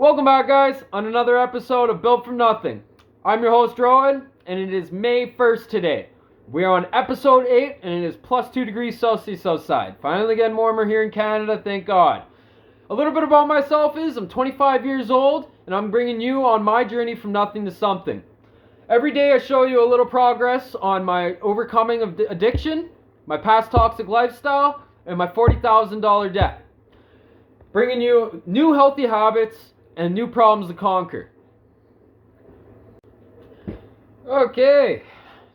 Welcome back, guys, on another episode of Built From Nothing. I'm your host, Rowan, and it is May 1st today. We are on episode 8, and it is plus 2 degrees Celsius outside. Finally getting warmer here in Canada, thank God. A little bit about myself is I'm 25 years old, and I'm bringing you on my journey from nothing to something. Every day I show you a little progress on my overcoming of addiction, my past toxic lifestyle, and my $40,000 debt. Bringing you new healthy habits and new problems to conquer. Okay,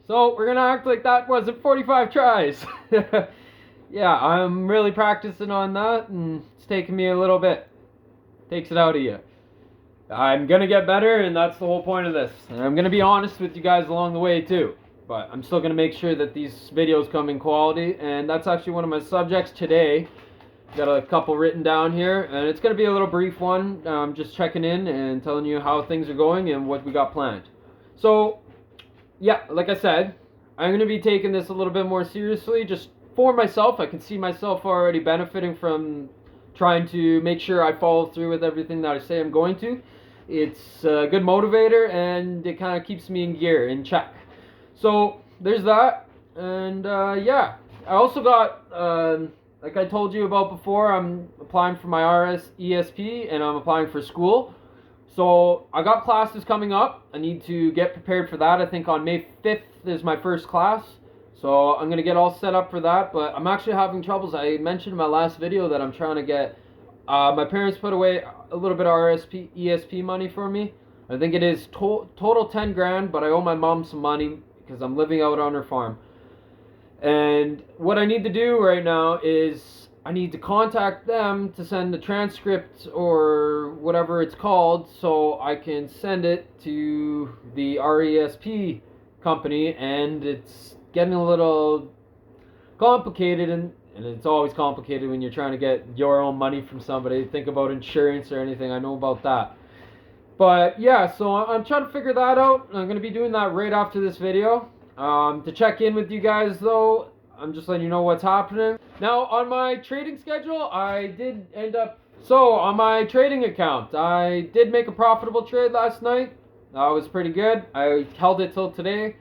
so we're gonna act like that wasn't 45 tries. Yeah, I'm really practicing on that, and it's taking me a little bit. Takes it out of you. I'm gonna get better, and that's the whole point of this. And I'm gonna be honest with you guys along the way too. But I'm still gonna make sure that these videos come in quality, and that's actually one of my subjects today. Got a couple written down here, and it's going to be a little brief one. Just checking in and telling you how things are going and what we got planned. So, yeah, like I said, I'm going to be taking this a little bit more seriously, just for myself. I can see myself already benefiting from trying to make sure I follow through with everything that I say I'm going to. It's a good motivator, and it kind of keeps me in gear, in check. So, there's that, and yeah, I also got... like I told you about before, I'm applying for my RSESP and I'm applying for school. So I got classes coming up. I need to get prepared for that. I think on May 5th is my first class. So I'm going to get all set up for that. But I'm actually having troubles. I mentioned in my last video that I'm trying to get... my parents put away a little bit of ESP money for me. I think it is total 10 grand, but I owe my mom some money because I'm living out on her farm. And what I need to do right now is I need to contact them to send the transcript or whatever it's called so I can send it to the RESP company, and it's getting a little complicated, and it's always complicated when you're trying to get your own money from somebody. Think about insurance or anything, I know about that. But yeah, so I'm trying to figure that out. I'm going to be doing that right after this video. To check in with you guys though, I'm just letting you know what's happening. Now on my trading schedule, I did end up... So on my trading account, I did make a profitable trade last night. That was pretty good. I held it till today.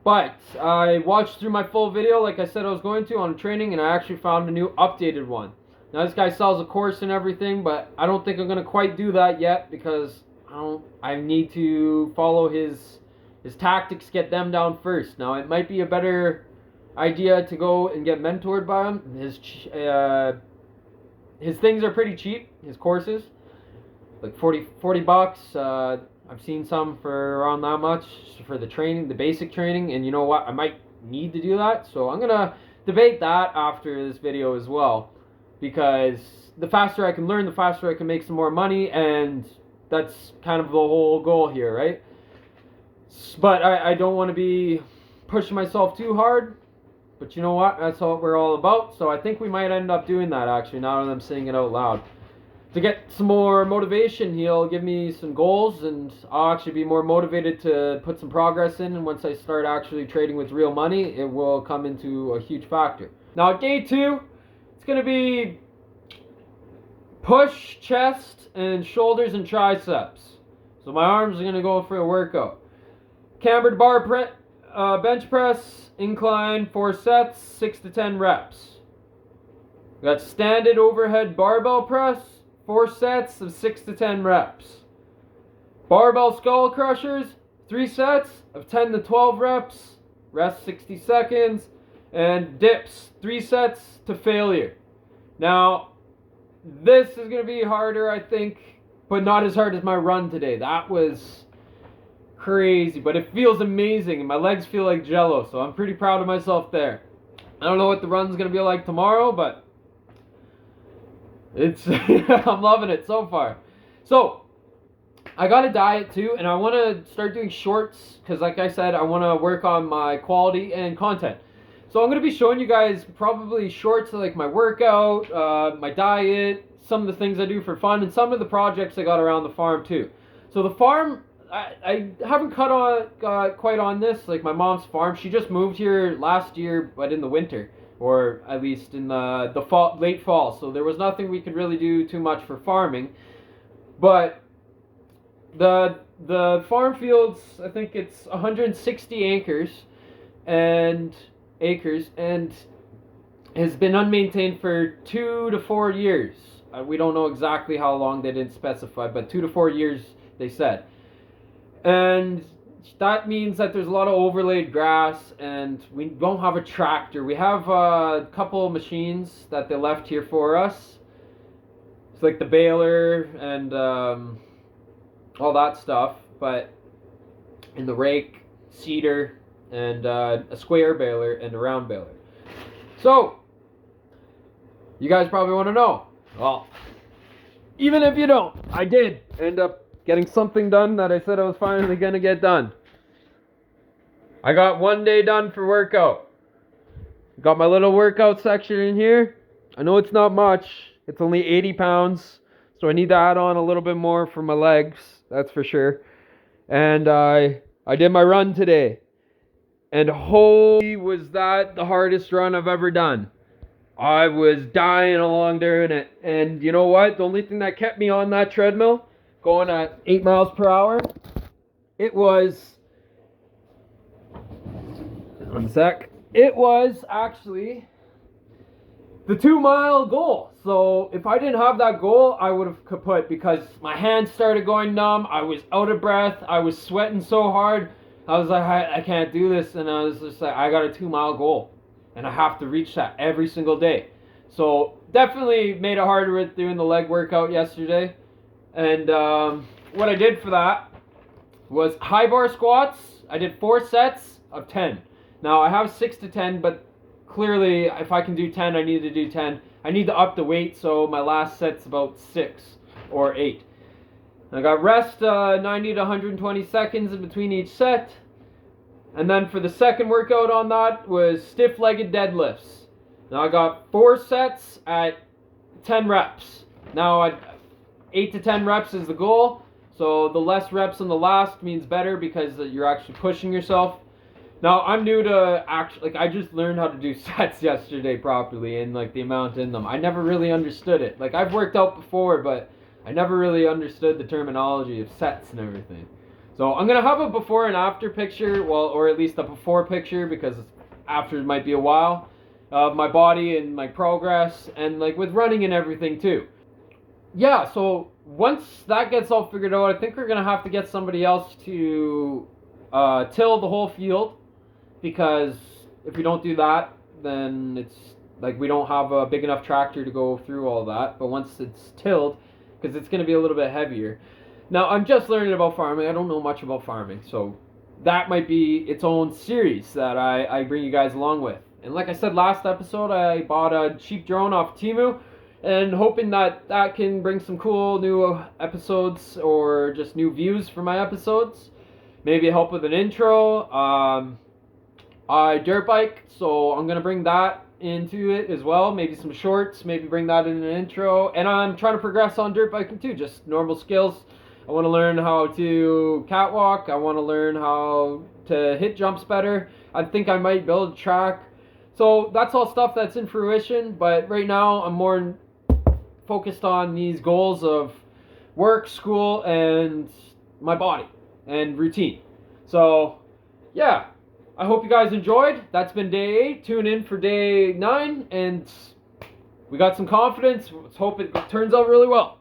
But I watched through my full video like I said I was going to on training, and I actually found a new updated one. Now this guy sells a course and everything, but I don't think I'm going to quite do that yet because I need to follow his tactics, get them down first. Now, it might be a better idea to go and get mentored by him. His things are pretty cheap, his courses. Like 40 bucks. I've seen some for around that much for the training, the basic training. And you know what? I might need to do that. So I'm going to debate that after this video as well. Because the faster I can learn, the faster I can make some more money. And that's kind of the whole goal here, right? But I don't want to be pushing myself too hard. But you know what? That's what we're all about. So I think we might end up doing that actually, now that I'm saying it out loud. To get some more motivation, he'll give me some goals, and I'll actually be more motivated to put some progress in. And once I start actually trading with real money, it will come into a huge factor. Now day 2, it's going to be push, chest, and shoulders and triceps. So my arms are going to go for a workout. Cambered bar bench press, incline, 4 sets, 6 to 10 reps. We got standard overhead barbell press, 4 sets of 6 to 10 reps. Barbell skull crushers, 3 sets of 10 to 12 reps, rest 60 seconds, and dips, 3 sets to failure. Now, this is going to be harder, I think, but not as hard as my run today. That was crazy, but it feels amazing, and my legs feel like jello, so I'm pretty proud of myself there. I don't know what the run's gonna be like tomorrow, but it's I'm loving it so far. So I got a diet too, and I want to start doing shorts because, like I said, I want to work on my quality and content. So I'm going to be showing you guys probably shorts of like my workout, my diet, some of the things I do for fun, and some of the projects I got around the farm too. So the farm, I haven't quite on this, like my mom's farm. She just moved here last year, but in the winter, or at least in the fall, late fall. So there was nothing we could really do too much for farming. But The farm fields, I think it's 160 acres and has been unmaintained for 2 to 4 years. We don't know exactly how long, they didn't specify, but 2 to 4 years they said. And that means that there's a lot of overlaid grass, and we don't have a tractor. We have a couple machines that they left here for us. It's like the baler and all that stuff, but in the rake, seeder, and a square baler and a round baler. So, you guys probably want to know. Well, even if you don't, I did end up getting something done that I said I was finally going to get done. I got 1 day done for workout. Got my little workout section in here. I know it's not much. It's only 80 pounds. So I need to add on a little bit more for my legs. That's for sure. And I did my run today. And holy, was that the hardest run I've ever done. I was dying along during it. And you know what? The only thing that kept me on that treadmill, going at 8 miles per hour, it was... One sec. It was actually the 2-mile goal. So if I didn't have that goal, I would have kaput, because my hands started going numb. I was out of breath. I was sweating so hard. I was like, I can't do this. And I was just like, I got a 2-mile goal. And I have to reach that every single day. So definitely made it harder with doing the leg workout yesterday. And what I did for that was high bar squats. I did 4 sets of 10. Now I have 6 to 10, but clearly if I can do 10, I need to do 10. I need to up the weight, so my last set's about 6 or 8. I got rest 90 to 120 seconds in between each set. And then for the second workout on that was stiff-legged deadlifts. Now I got 4 sets at 10 reps. Now 8 to 10 reps is the goal. So the less reps on the last means better, because you're actually pushing yourself. Now I'm new to I just learned how to do sets yesterday properly, and like the amount in them. I never really understood it. Like, I've worked out before, but I never really understood the terminology of sets and everything. So I'm going to have a before and after picture, well, or at least a before picture, because after might be a while, of my body and my progress, and like with running and everything too. Yeah, so once that gets all figured out, I think we're going to have to get somebody else to till the whole field, because if we don't do that, then it's like we don't have a big enough tractor to go through all that. But once it's tilled, because it's going to be a little bit heavier. Now, I'm just learning about farming. I don't know much about farming, so that might be its own series that I bring you guys along with. And like I said last episode, I bought a cheap drone off Temu, and hoping that that can bring some cool new episodes, or just new views for my episodes. Maybe help with an intro. I dirt bike, so I'm going to bring that into it as well. Maybe some shorts, maybe bring that in an intro. And I'm trying to progress on dirt biking too, just normal skills. I want to learn how to catwalk. I want to learn how to hit jumps better. I think I might build a track. So that's all stuff that's in fruition, but right now I'm more focused on these goals of work, school, and my body and routine. So yeah, I hope you guys enjoyed. That's been day 8. Tune in for day 9, and we got some confidence. Let's hope it turns out really well.